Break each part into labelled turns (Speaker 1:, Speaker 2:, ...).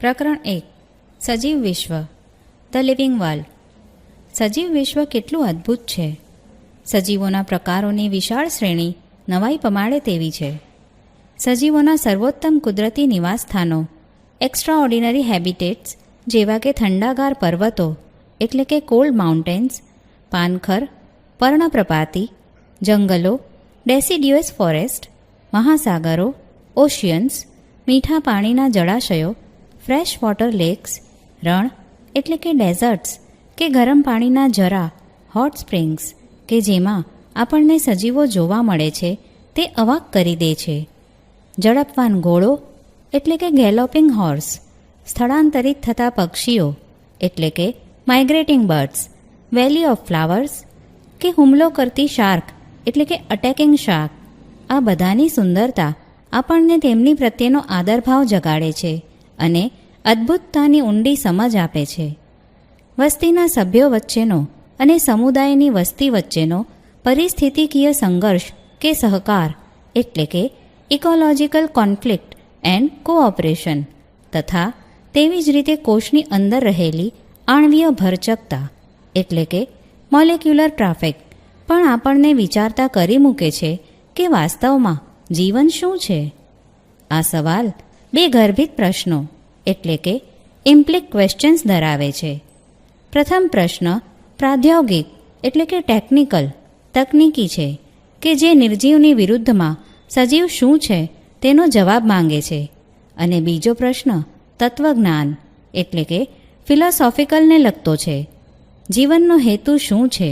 Speaker 1: પ્રકરણ 1. સજીવ વિશ્વ. The living world. સજીવ વિશ્વ કેટલું અદ્ભુત છે. સજીવોના પ્રકારોની વિશાળ શ્રેણી નવાઈ પમાડે તેવી છે. સજીવોના સર્વોત્તમ કુદરતી નિવાસસ્થાનો, એક્સ્ટ્રાઓર્ડિનરી હેબિટેટ્સ જેવા કે ઠંડાગાર પર્વતો એટલે કે કોલ્ડ માઉન્ટેન્સ, પાનખર, પર્ણપ્રપાતી, જંગલો, ડેસિડ્યુઅસ ફોરેસ્ટ, મહાસાગરો, ઓશિયન્સ, મીઠા પાણીના જળાશયો, ફ્રેશ વોટર લેક્સ, રણ એટલે કે ડેઝર્ટ્સ કે ગરમ પાણીના ઝરા, હોટ સ્પ્રિંગ્સ કે જેમાં આપણને સજીવો જોવા મળે છે તે અવાક કરી દે છે. ઝડપવાન ઘોડો એટલે કે ગેલોપિંગ હોર્સ, સ્થળાંતરિત થતા પક્ષીઓ એટલે કે માઇગ્રેટિંગ બર્ડ્સ, વેલી ઓફ ફ્લાવર્સ કે હુમલો કરતી શાર્ક એટલે કે અટેકિંગ શાર્ક, આ બધાની સુંદરતા આપણને તેમની પ્રત્યેનો આદરભાવ જગાડે છે અને અદ્ભુતતાની ઊંડી સમજ આપે છે. વસ્તીના સભ્યો વચ્ચેનો અને સમુદાયની વસ્તી વચ્ચેનો પરિસ્થિતિકીય સંઘર્ષ કે સહકાર એટલે કે ઇકોલોજીકલ કોન્ફ્લિક્ટ એન્ડ કોઓપરેશન તથા તેવી જ રીતે કોષની અંદર રહેલી આણ્વીય ભરચકતા એટલે કે મોલેક્યુલર ટ્રાફિક પણ આપણને વિચારતા કરી મૂકે છે કે વાસ્તવમાં જીવન શું છે. આ સવાલ બે ગર્ભિત પ્રશ્નો એટલે કે ઇમ્પ્લિક ક્વેશ્ચન્સ ધરાવે છે. પ્રથમ પ્રશ્ન પ્રાદ્યોગિક એટલે કે ટેકનિકલ, તકનીકી છે કે જે નિર્જીવની વિરુદ્ધમાં સજીવ શું છે તેનો જવાબ માંગે છે, અને બીજો પ્રશ્ન તત્વજ્ઞાન એટલે કે ફિલોસોફિકલને લગતો છે. જીવનનો હેતુ શું છે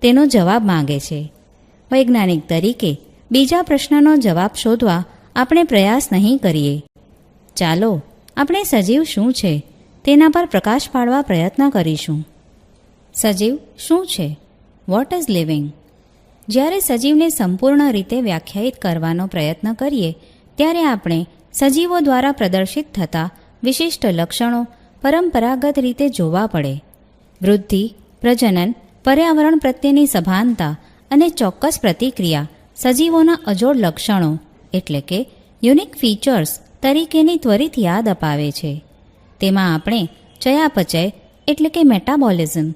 Speaker 1: તેનો જવાબ માંગે છે. વૈજ્ઞાનિક તરીકે બીજા પ્રશ્નનો જવાબ શોધવા આપણે પ્રયાસ નહીં કરીએ. ચાલો આપણે સજીવ શું છે તેના પર પ્રકાશ પાડવા પ્રયત્ન કરીશું. સજીવ શું છે? What is living? જ્યારે સજીવને સંપૂર્ણ રીતે વ્યાખ્યાયિત કરવાનો પ્રયત્ન કરીએ ત્યારે આપણે સજીવો દ્વારા પ્રદર્શિત થતા વિશિષ્ટ લક્ષણો પરંપરાગત રીતે જોવા પડે. વૃદ્ધિ, પ્રજનન, પર્યાવરણ પ્રત્યેની સભાનતા અને ચોક્કસ પ્રતિક્રિયા સજીવોના અજોડ લક્ષણો એટલે કે યુનિક ફીચર્સ તરીકેની ત્વરિત યાદ અપાવે છે. તેમાં આપણે ચયાપચય એટલે કે મેટાબોલિઝમ,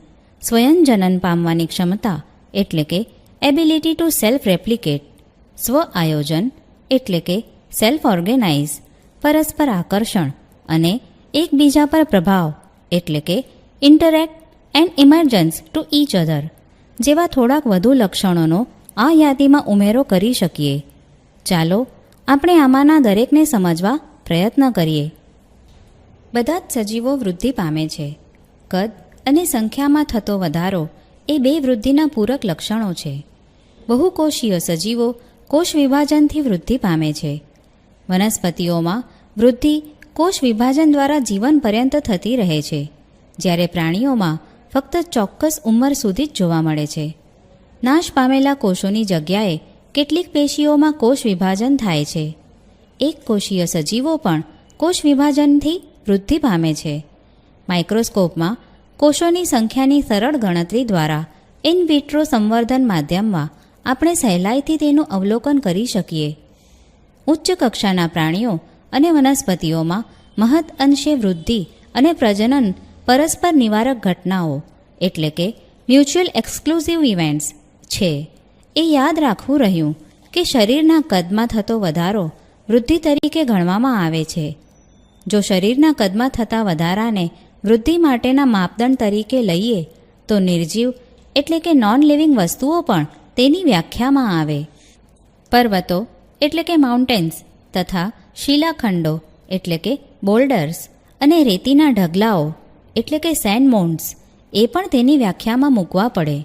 Speaker 1: સ્વયંજનન પામવાની ક્ષમતા એટલે કે એબિલિટી ટુ સેલ્ફ રેપ્લિકેટ, સ્વ આયોજન એટલે કે સેલ્ફ ઓર્ગેનાઇઝ, પરસ્પર આકર્ષણ અને એકબીજા પર પ્રભાવ એટલે કે interact and emergence to each other જેવા થોડાક વધુ લક્ષણોનો આ યાદીમાં ઉમેરો કરી શકીએ. ચાલો આપણે આમાંના દરેકને સમજવા પ્રયત્ન કરીએ. બધા જ સજીવો વૃદ્ધિ પામે છે. કદ અને સંખ્યામાં થતો વધારો એ બે વૃદ્ધિના પૂરક લક્ષણો છે. બહુકોષીય સજીવો કોષ વિભાજનથી વૃદ્ધિ પામે છે. વનસ્પતિઓમાં વૃદ્ધિ કોષ વિભાજન દ્વારા જીવન પર્યંત થતી રહે છે, જ્યારે પ્રાણીઓમાં ફક્ત ચોક્કસ ઉંમર સુધી જ જોવા મળે છે. નાશ પામેલા કોષોની જગ્યાએ કેટલીક પેશીઓમાં કોષ વિભાજન થાય છે. એક કોષીય સજીવો પણ કોષ વિભાજનથી વૃદ્ધિ પામે છે. માઇક્રોસ્કોપમાં કોષોની સંખ્યાની સરળ ગણતરી દ્વારા ઇન વિટ્રો સંવર્ધન માધ્યમમાં આપણે સહેલાઈથી તેનું અવલોકન કરી શકીએ. ઉચ્ચ કક્ષાના પ્રાણીઓ અને વનસ્પતિઓમાં મહદ અંશે વૃદ્ધિ અને પ્રજનન પરસ્પર નિવારક ઘટનાઓ એટલે કે મ્યુચ્યુઅલ એક્સક્લુઝિવ ઇવેન્ટ્સ છે. એ યાદ રાખવું રહ્યું કે શરીરના કદમાં થતો વધારો વૃદ્ધિ તરીકે ગણવામાં આવે છે. જો શરીરના કદમાં થતા વધારાને વૃદ્ધિ માટેના માપદંડ તરીકે લઈએ તો નિર્જીવ એટલે કે નોન લિવિંગ વસ્તુઓ પણ તેની વ્યાખ્યામાં આવે. પર્વતો એટલે કે માઉન્ટેન્સ તથા શિલાખંડો એટલે કે બોલ્ડર્સ અને રેતીના ઢગલાઓ એટલે કે સેન્ડ મોન્ડ્સ એ પણ તેની વ્યાખ્યામાં મૂકવા પડે.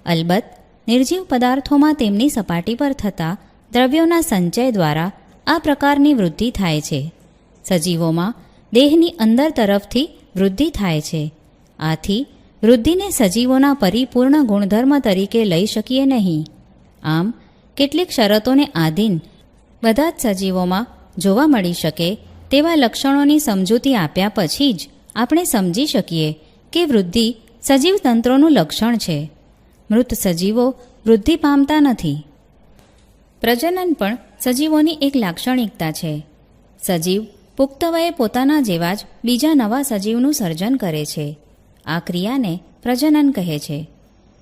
Speaker 1: અલબત્ત નિર્જીવ પદાર્થોમાં તેમની સપાટી પર થતા દ્રવ્યોના સંચય દ્વારા આ પ્રકારની વૃદ્ધિ થાય છે. સજીવોમાં દેહની અંદર તરફથી વૃદ્ધિ થાય છે. આથી વૃદ્ધિને સજીવોના પરિપૂર્ણ ગુણધર્મ તરીકે લઈ શકીએ નહીં. આમ કેટલીક શરતોને આધીન બધા જ સજીવોમાં જોવા મળી શકે તેવા લક્ષણોની સમજૂતી આપ્યા પછી જ આપણે સમજી શકીએ કે વૃદ્ધિ સજીવ તંત્રોનું લક્ષણ છે. મૃત સજીવો વૃદ્ધિ પામતા નથી. પ્રજનન પણ સજીવોની એક લાક્ષણિકતા છે. સજીવ પુખ્ત વયે પોતાના જેવા જ બીજા નવા સજીવનું સર્જન કરે છે. આ ક્રિયાને પ્રજનન કહે છે.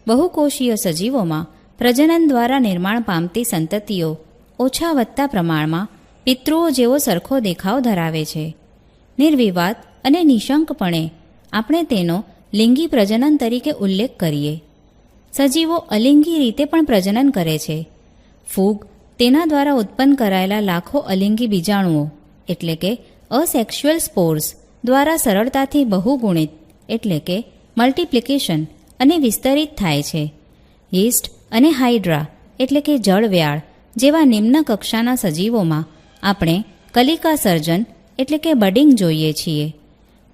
Speaker 1: બહુકોષીય સજીવોમાં પ્રજનન દ્વારા નિર્માણ પામતી સંતતિઓ ઓછા વધતા પ્રમાણમાં પિતૃઓ જેવો સરખો દેખાવ ધરાવે છે. નિર્વિવાદ અને નિશંકપણે આપણે તેનો લિંગી પ્રજનન તરીકે ઉલ્લેખ કરીએ. સજીવો અલિંગી રીતે પણ પ્રજનન કરે છે. ફૂગ તેના દ્વારા ઉત્પન્ન કરાયેલા લાખો અલિંગી બીજાણુઓ એટલે કે અસેક્સ્યુઅલ સ્પોર્સ દ્વારા સરળતાથી બહુગુણિત એટલે કે મલ્ટિપ્લિકેશન અને વિસ્તરિત થાય છે. યીસ્ટ અને હાઇડ્રા એટલે કે જળવ્યાળ જેવા નિમ્ન કક્ષાના સજીવોમાં આપણે કલિકા સર્જન એટલે કે બડિંગ જોઈએ છીએ.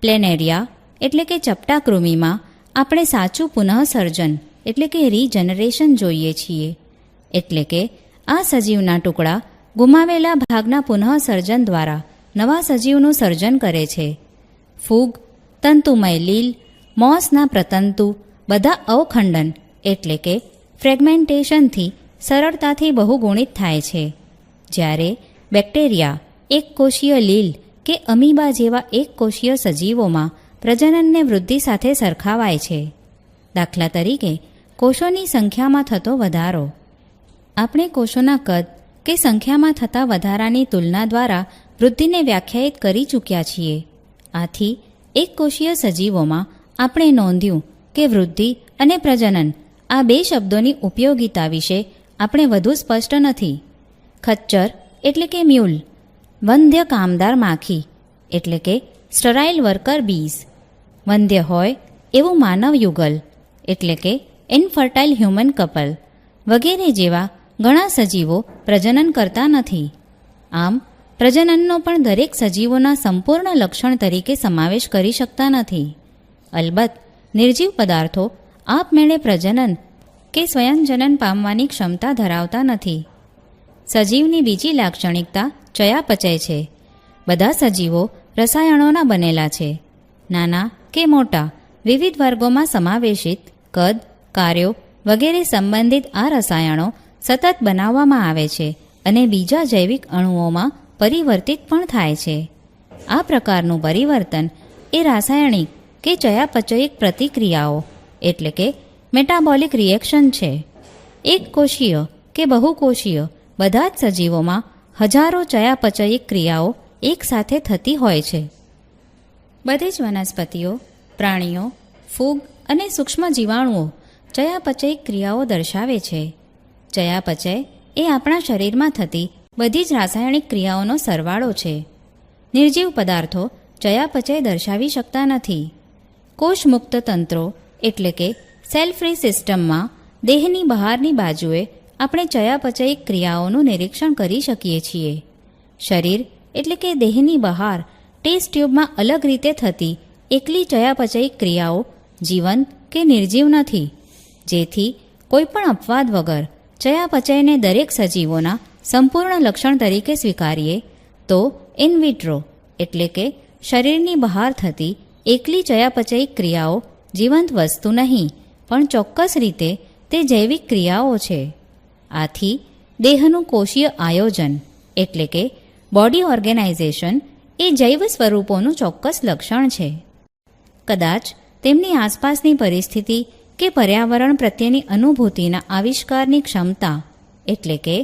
Speaker 1: પ્લેનેરિયા એટલે કે ચપટા કૃમિમાં આપણે સાચું પુનઃસર્જન એટલે કે રીજનરેશન જોઈએ છીએ. એટલે કે આ સજીવના ટુકડા ગુમાવેલા ભાગના પુનઃસર્જન દ્વારા નવા સજીવનું સર્જન કરે છે. ફૂગ, તંતુમય લીલ, મોસના પ્રતંતુ બધા અવખંડન એટલે કે ફ્રેગમેન્ટેશનથી સરળતાથી બહુગુણિત થાય છે. જ્યારે બેક્ટેરિયા એક કોષીય લીલ કે અમીબા જેવા એક કોષીય સજીવોમાં પ્રજનનને વૃદ્ધિ સાથે સરખાવાય છે. દાખલા તરીકે કોષોની સંખ્યામાં થતો વધારો. આપણે કોષોના કદ કે સંખ્યામાં થતા વધારાની તુલના દ્વારા વૃદ્ધિને વ્યાખ્યાયિત કરી ચૂક્યા છીએ. આથી એક કોષીય સજીવોમાં આપણે નોંધ્યું કે વૃદ્ધિ અને પ્રજનન આ બે શબ્દોની ઉપયોગિતા વિશે આપણે વધુ સ્પષ્ટ નથી. ખચ્ચર એટલે કે મ્યુલ, વંધ્ય કામદાર માખી એટલે કે સ્ટરાઇલ વર્કર બીઝ, વંધ્ય હોય એવું માનવ યુગલ એટલે કે ઇનફર્ટાઇલ હ્યુમન કપલ વગેરે જેવા ઘણા સજીવો પ્રજનન કરતા નથી. આમ પ્રજનનનો પણ દરેક સજીવોના સંપૂર્ણ લક્ષણ તરીકે સમાવેશ કરી શકતા નથી. અલબત્ત નિર્જીવ પદાર્થો આપમેળે પ્રજનન કે સ્વયંજનન પામવાની ક્ષમતા ધરાવતા નથી. સજીવની બીજી લાક્ષણિકતા ચયાપચય છે. બધા સજીવો રસાયણોના બનેલા છે. નાના કે મોટા વિવિધ વર્ગોમાં સમાવેશિત કદ, કાર્યો વગેરે સંબંધિત આ રસાયણો સતત બનાવવામાં આવે છે અને બીજા જૈવિક અણુઓમાં પરિવર્તિત પણ થાય છે. આ પ્રકારનું પરિવર્તન એ રાસાયણિક કે ચયાપચયિક પ્રતિક્રિયાઓ એટલે કે મેટાબોલિક રિએક્શન છે. એક કોષીય કે બહુકોષીય બધા જ સજીવોમાં હજારો ચયાપચયિક ક્રિયાઓ એકસાથે થતી હોય છે. બધી જ વનસ્પતિઓ, પ્રાણીઓ, ફૂગ અને સૂક્ષ્મ જીવાણુઓ ચયાપચયિક ક્રિયાઓ દર્શાવે છે. ચયાપચય એ આપણા શરીરમાં થતી બધી જ રાસાયણિક ક્રિયાઓનો સરવાળો છે. નિર્જીવ પદાર્થો ચયાપચય દર્શાવી શકતા નથી. કોષમુક્ત તંત્રો એટલે કે સેલ ફ્રી સિસ્ટમમાં દેહની બહારની બાજુએ આપણે ચયાપચયિક ક્રિયાઓનું નિરીક્ષણ કરી શકીએ છીએ. શરીર એટલે કે દેહની બહાર ટેસ્ટ ટ્યુબમાં અલગ રીતે થતી એકલી ચયાપચયિક ક્રિયાઓ જીવંત કે નિર્જીવ નથી. જેથી કોઈપણ અપવાદ વગર ચયાપચયને દરેક સજીવોના સંપૂર્ણ લક્ષણ તરીકે સ્વીકારીએ તો ઇન વિટ્રો એટલે કે શરીરની બહાર થતી એકલી ચયાપચયિક ક્રિયાઓ જીવંત વસ્તુ નહીં પણ ચોક્કસ રીતે તે જૈવિક ક્રિયાઓ છે. આથી દેહનું કોષીય આયોજન એટલે કે બોડી ઓર્ગેનાઇઝેશન એ જૈવ સ્વરૂપોનું ચોક્કસ લક્ષણ છે. કદાચ તેમની આસપાસની પરિસ્થિતિ કે પર્યાવરણ પ્રત્યેની અનુભૂતિના આવિષ્કારની ક્ષમતા એટલે કે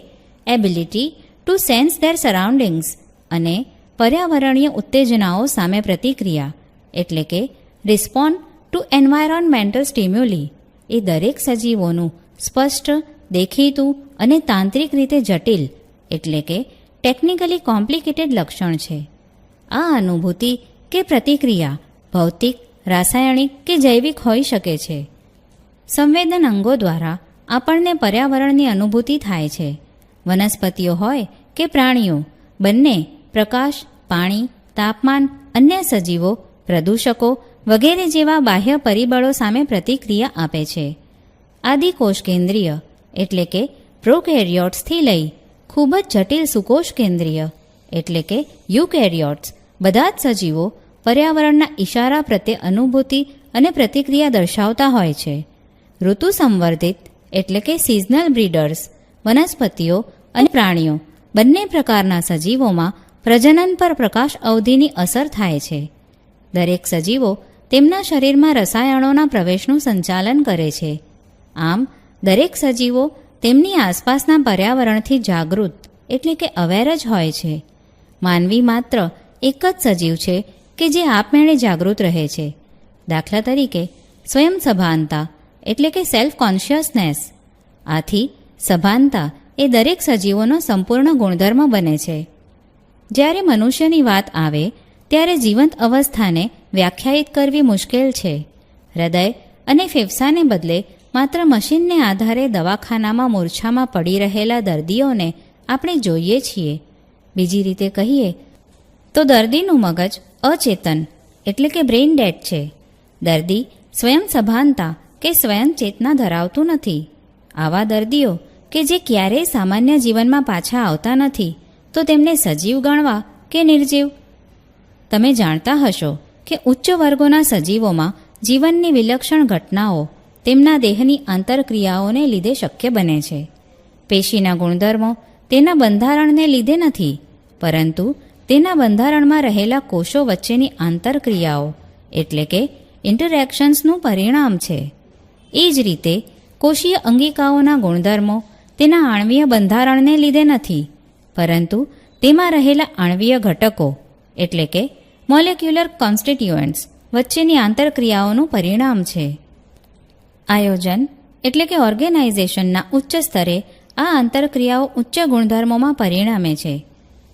Speaker 1: ability to sense there surroundings અને પર્યાવરણીય ઉત્તેજનાઓ સામે પ્રતિક્રિયા એટલે કે રિસ્પોન્ડ ટુ એન્વાયરોન્મેન્ટલ સ્ટિમ્યુલી એ દરેક સજીવોનું સ્પષ્ટ, દેખીતું અને તાંત્રિક રીતે જટિલ એટલે કે ટેકનિકલી કોમ્પ્લિકેટેડ લક્ષણ છે. આ અનુભૂતિ કે પ્રતિક્રિયા ભૌતિક, રાસાયણિક કે જૈવિક હોઈ શકે છે. સંવેદન અંગો દ્વારા આપણને પર્યાવરણની અનુભૂતિ થાય છે. વનસ્પતિઓ હોય કે પ્રાણીઓ બંને પ્રકાશ, પાણી, તાપમાન, અન્ય સજીવો, પ્રદૂષકો વગેરે જેવા બાહ્ય પરિબળો સામે પ્રતિક્રિયા આપે છે. આદિ કોષ કેન્દ્રીય એટલે કે પ્રોકેરિયોટ્સથી લઈ ખૂબ જ જટિલ સુકોષ કેન્દ્રીય એટલે કે યુકેરિયોટ્સ બધા જ સજીવો પર્યાવરણના ઇશારા પ્રત્યે અનુભૂતિ અને પ્રતિક્રિયા દર્શાવતા હોય છે. ઋતુ સંવર્ધિત એટલે કે સિઝનલ બ્રીડર્સ વનસ્પતિઓ અને પ્રાણીઓ બંને પ્રકારના સજીવોમાં પ્રજનન પર પ્રકાશ અવધિની અસર થાય છે. દરેક સજીવો તેમના શરીરમાં રસાયણોના પ્રવેશનું સંચાલન કરે છે. આમ દરેક સજીવો તેમની આસપાસના પર્યાવરણથી જાગૃત એટલે કે અવેર જ હોય છે. માનવી માત્ર એક જ સજીવ છે કે જે આપમેળે જાગૃત રહે છે. દાખલા તરીકે સ્વયં સભાનતા એટલે કે સેલ્ફ કોન્શિયસનેસ. આથી સભાનતા એ દરેક સજીવોનો સંપૂર્ણ ગુણધર્મ બને છે. જ્યારે મનુષ્યની વાત આવે ત્યારે જીવંત અવસ્થાને વ્યાખ્યાયિત કરવી મુશ્કેલ છે. હૃદય અને ફેફસાને બદલે માત્ર મશીનને આધારે દવાખાનામાં મૂર્છામાં પડી રહેલા દર્દીઓને આપણે જોઈએ છીએ. બીજી રીતે કહીએ તો દર્દીનું મગજ અચેતન એટલે કે બ્રેઇન ડેડ છે. દર્દી સ્વયં સભાનતા કે સ્વયં ચેતના ધરાવતું નથી. આવા દર્દીઓ કે જે ક્યારેય સામાન્ય જીવનમાં પાછા આવતા નથી તો તેમને સજીવ ગણવા કે નિર્જીવ? તમે જાણતા હશો કે ઉચ્ચ વર્ગોના સજીવોમાં જીવનની વિલક્ષણ ઘટનાઓ તેમના દેહની આંતરક્રિયાઓને લીધે શક્ય બને છે. પેશીના ગુણધર્મો તેના બંધારણને લીધે નથી, પરંતુ તેના બંધારણમાં રહેલા કોષો વચ્ચેની આંતરક્રિયાઓ એટલે કે ઇન્ટરેક્શન્સનું પરિણામ છે. એ જ રીતે કોષીય અંગિકાઓના ગુણધર્મો તેના આણ્વીય બંધારણને લીધે નથી, પરંતુ તેમાં રહેલા આણ્વીય ઘટકો એટલે કે મોલેક્યુલર કોન્સ્ટિટ્યુએન્ટ્સ વચ્ચેની આંતરક્રિયાઓનું પરિણામ છે. આયોજન એટલે કે ઓર્ગેનાઇઝેશનના ઉચ્ચ સ્તરે આ આંતરક્રિયાઓ ઉચ્ચ ગુણધર્મોમાં પરિણમે છે.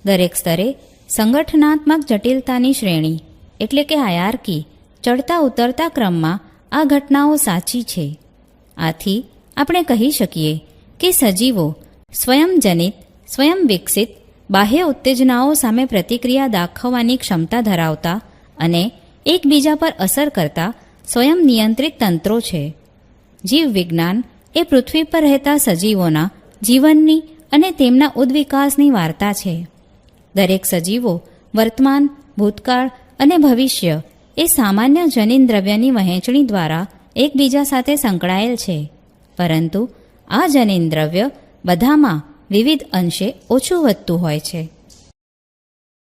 Speaker 1: દરેક સ્તરે સંગઠનાત્મક જટિલતાની શ્રેણી એટલે કે હાયરાર્કી ચડતા ઉતરતા ક્રમમાં આ ઘટનાઓ સાચી છે. આથી આપણે કહી શકીએ કે સજીવો સ્વયંજનિત, સ્વયં વિકસિત બાહ્ય ઉત્તેજનાઓ સામે પ્રતિક્રિયા દાખવવાની ક્ષમતા ધરાવતા અને એકબીજા પર અસર કરતા સ્વયં નિયંત્રિત તંત્રો છે. જીવવિજ્ઞાન એ પૃથ્વી પર રહેતા સજીવોના જીવનની અને તેમના ઉદ્વિકાસની વાર્તા છે. દરેક સજીવો વર્તમાન, ભૂતકાળ અને ભવિષ્ય એ સામાન્ય જનીન દ્રવ્યની વહેંચણી દ્વારા એકબીજા સાથે સંકળાયેલ છે, પરંતુ આ જનીન દ્રવ્ય બધામાં વિવિધ અંશે ઓછું વધતું હોય છે.